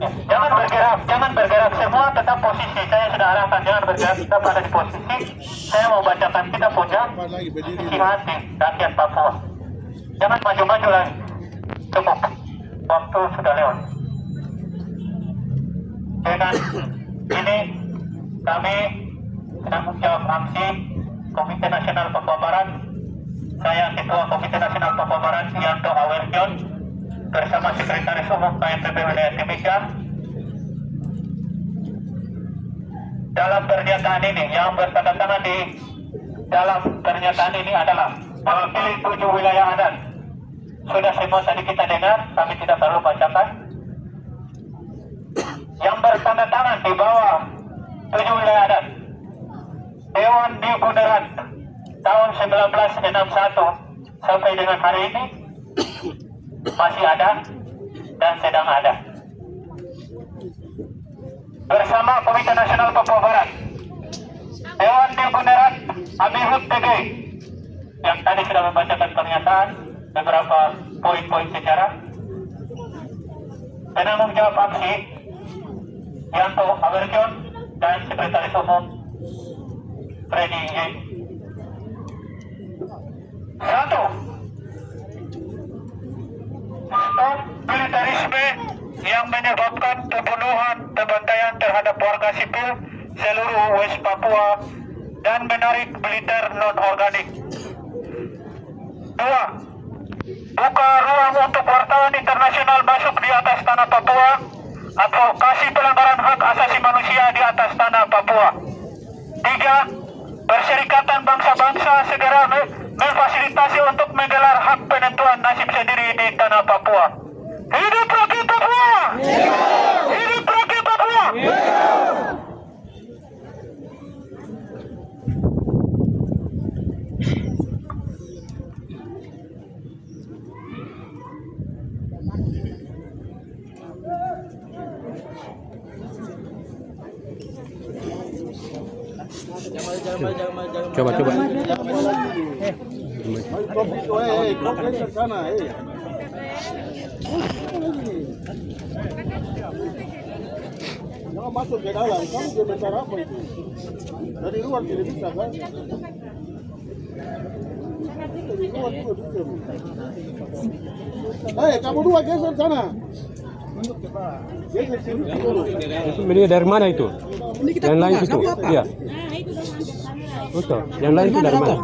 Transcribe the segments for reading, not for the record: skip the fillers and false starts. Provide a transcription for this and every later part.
Jangan bergerak semua, tetap posisi. Saya sudah arahkan, jangan bergerak, tetap ada di posisi. Saya mau bacakan kita punya isi hati rakyat Papua. Jangan maju-maju lagi. Cukup. Waktu sudah lewat. Dengan ini kami sedang menjawab aksi Komite Nasional Papua Barat. Saya Ketua Komite Nasional Papua Barat Yanto Awerjon bersama Sekretaris Umum KMPP Wilayah Timika. Dalam pernyataan ini yang bertanda tangan di dalam pernyataan ini adalah mewakili 7 wilayah adat. Sudah semua tadi kita dengar, kami tidak perlu bacakan. Yang bertanda tangan di bawah 7 wilayah adat. Dewan di Bundaran tahun 1961 sampai dengan hari ini masih ada dan sedang ada. Bersama Komite Nasional Papua Barat, Dewan di Bundaran Abihud TG yang tadi sudah membacakan pernyataan beberapa poin-poin sejarah. Penanggung jawab aksi Yanto Awerjon dan Sekretaris Umum Freddy Y. 1. Stop militerisme yang menyebabkan pembunuhan, pembantaian terhadap warga sipil seluruh West Papua dan menarik militer non-organik. 2. Buka ruang untuk wartawan internasional masuk di atas tanah Papua. Advokasi pelanggaran hak asasi manusia di atas tanah Papua. 3. Perserikatan bangsa-bangsa segera memfasilitasi untuk menggelar hak penentuan nasib sendiri di tanah Papua. Hidup rakyat Papua! Hidup rakyat Papua! Coba. Jangan masuk ke dalam, kamu komentar apa itu? Dari luar tidak bisa kan? Dari luar juga bisa. Hei, kamu dua geser sana. Geser sini dulu. Itu beli dari mana itu? Yang lain itu? Iya. Betul. Yang lain itu dari mana?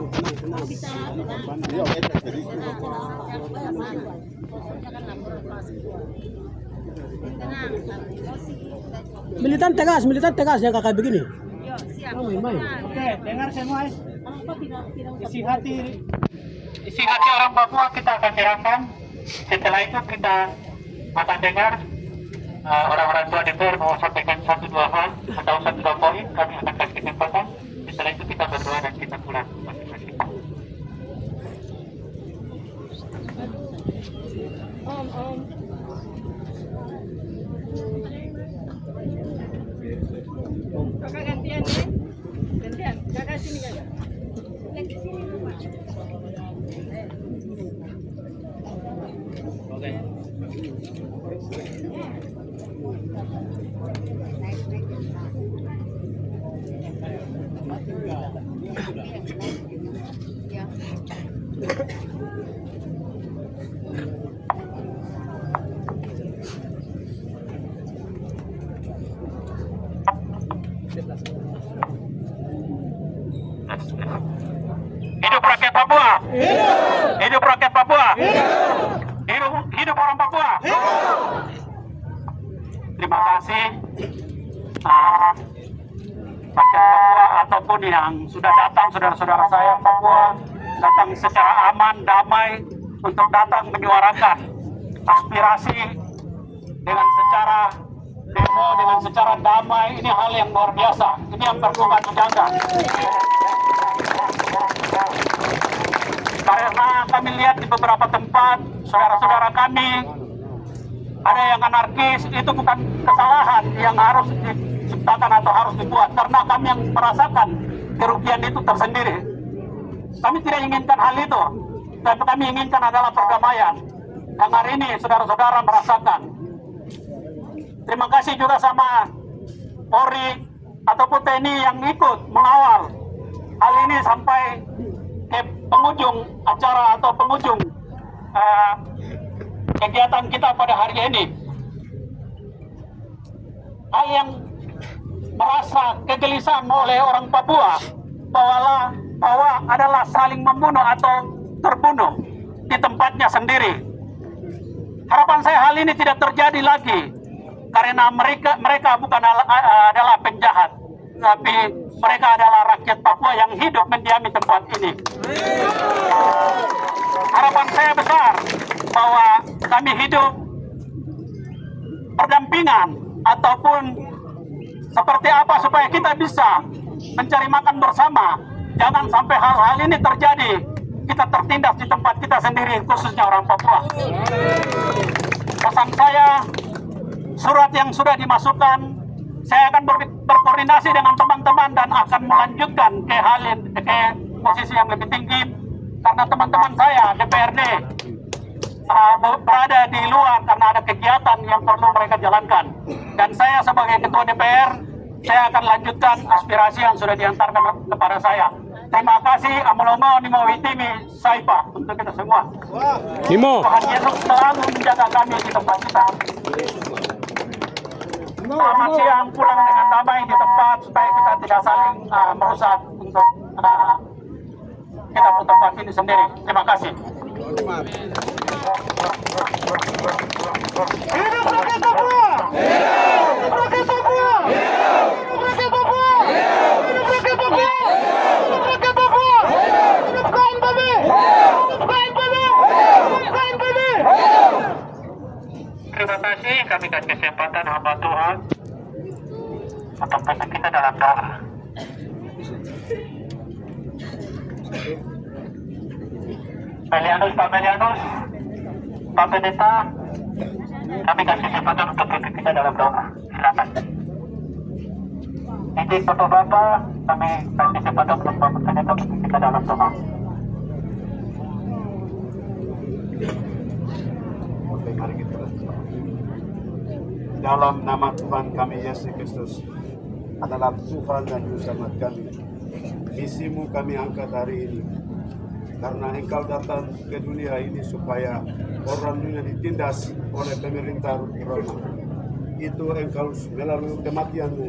Militan tegas yang kakak begini. Oke, dengar semua. Isi hati orang Papua kita akan serahkan. Setelah itu kita akan dengar orang-orang tua DPR mau sampaikan 1-2 hal atau 1-2 poin. Kami akan kasih kesempatan. Setelah itu kita berdoa dan kita pulang masing-masing. Kakak gantian ya. Gantian. Kakak sini kakak. Oke. Hidup rakyat Papua. Hidup rakyat Papua. Hidup orang Papua. Terima kasih rakyat Papua ataupun yang sudah datang, saudara-saudara saya Papua datang secara aman, damai untuk datang menyuarakan aspirasi dengan secara demo, dengan secara damai. Ini hal yang luar biasa. Ini yang perlu kami jaga. Karena kami lihat di beberapa tempat saudara-saudara kami ada yang anarkis, itu bukan kesalahan yang harus diciptakan atau harus dibuat, karena kami yang merasakan kerugian itu tersendiri. Kami tidak inginkan hal itu, dan kami inginkan adalah perdamaian yang hari ini saudara-saudara merasakan. Terima kasih juga sama Polri ataupun TNI yang ikut mengawal hal ini sampai ke penghujung acara atau penghujung kegiatan kita pada hari ini. Hal yang merasa kegelisahan oleh orang Papua bahwa adalah saling membunuh atau terbunuh di tempatnya sendiri. Harapan saya hal ini tidak terjadi lagi karena mereka bukan adalah penjahat, tapi mereka adalah rakyat Papua yang hidup mendiami tempat ini. Harapan saya besar bahwa kami hidup berdampingan ataupun seperti apa supaya kita bisa mencari makan bersama. Jangan sampai hal-hal ini terjadi, kita tertindas di tempat kita sendiri, khususnya orang Papua. Pesan saya, surat yang sudah dimasukkan, saya akan berkoordinasi dengan teman-teman dan akan melanjutkan ke posisi yang lebih tinggi, karena teman-teman saya DPRD berada di luar karena ada kegiatan yang perlu mereka jalankan. Dan saya sebagai Ketua DPR, saya akan lanjutkan aspirasi yang sudah diantarkan kepada saya. Terima kasih, Amolongo Nimo Witimi Saipa untuk kita semua. Nimo. Tuhan Yesus selalu menjaga kami di tempat kita. Selamat siang, pulang dengan damai di tempat supaya kita tidak saling merusak untuk kita tempat ini sendiri. Terima kasih. Hidup rakyat Papua! Hidup rakyat Papua! Hidup rakyat Papua! Hidup rakyat Papua! Hidup rakyat Papua! Hidup KNPB! Hidup KNPB! Hidup KNPB! Terima kasih, kami kasih kesempatan hamba Tuhan untuk pesan kita dalam doa. Pak Melianus, Pak Pendeta, kami kasih kesempatan untuk pimpin kita dalam doa. Silakan. Izin Bapak-Bapak, kami kasih kesempatan untuk Pak Pendeta pimpin kita dalam doa. Oke, mari kita dalam nama Tuhan kami Yesus Kristus adalah Tuhan dan Juru Selamat kami. Misimu kami angkat hari ini karena Engkau datang ke dunia ini supaya orang dunia ditindas oleh pemerintah Roma. Itu Engkau melalui kematianmu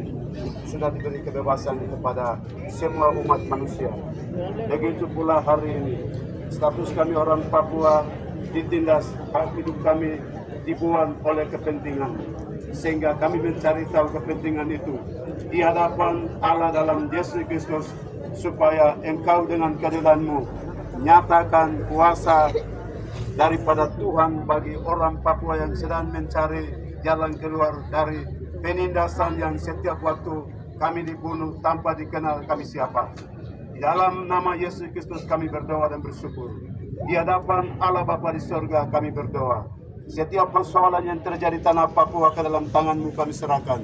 sudah diberi kebebasan kepada semua umat manusia. Begitu pula hari ini status kami orang Papua ditindas, hak hidup kami dibuang oleh kepentingan, sehingga kami mencari tahu kepentingan itu di hadapan Allah dalam Yesus Kristus, supaya Engkau dengan keadilan-Mu nyatakan kuasa daripada Tuhan bagi orang Papua yang sedang mencari jalan keluar dari penindasan yang setiap waktu kami dibunuh tanpa dikenal kami siapa. Di dalam nama Yesus Kristus kami berdoa dan bersyukur. Di hadapan Allah Bapa di surga kami berdoa. Setiap persoalan yang terjadi tanah Papua ke dalam tangan-Mu kami serahkan.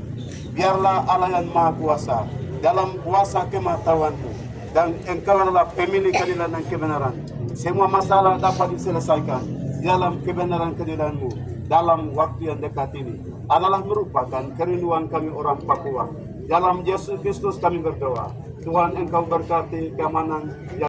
Biarlah Allah yang Maha Kuasa dalam kuasa kemahtahuan-Mu, dan Engkau adalah pemilik keadilan dan kebenaran. Semua masalah dapat diselesaikan dalam kebenaran keadilan-Mu dalam waktu yang dekat ini. Adalah merupakan kerinduan kami orang Papua. Dalam Yesus Kristus kami berdoa. Tuhan Engkau berkati keamanan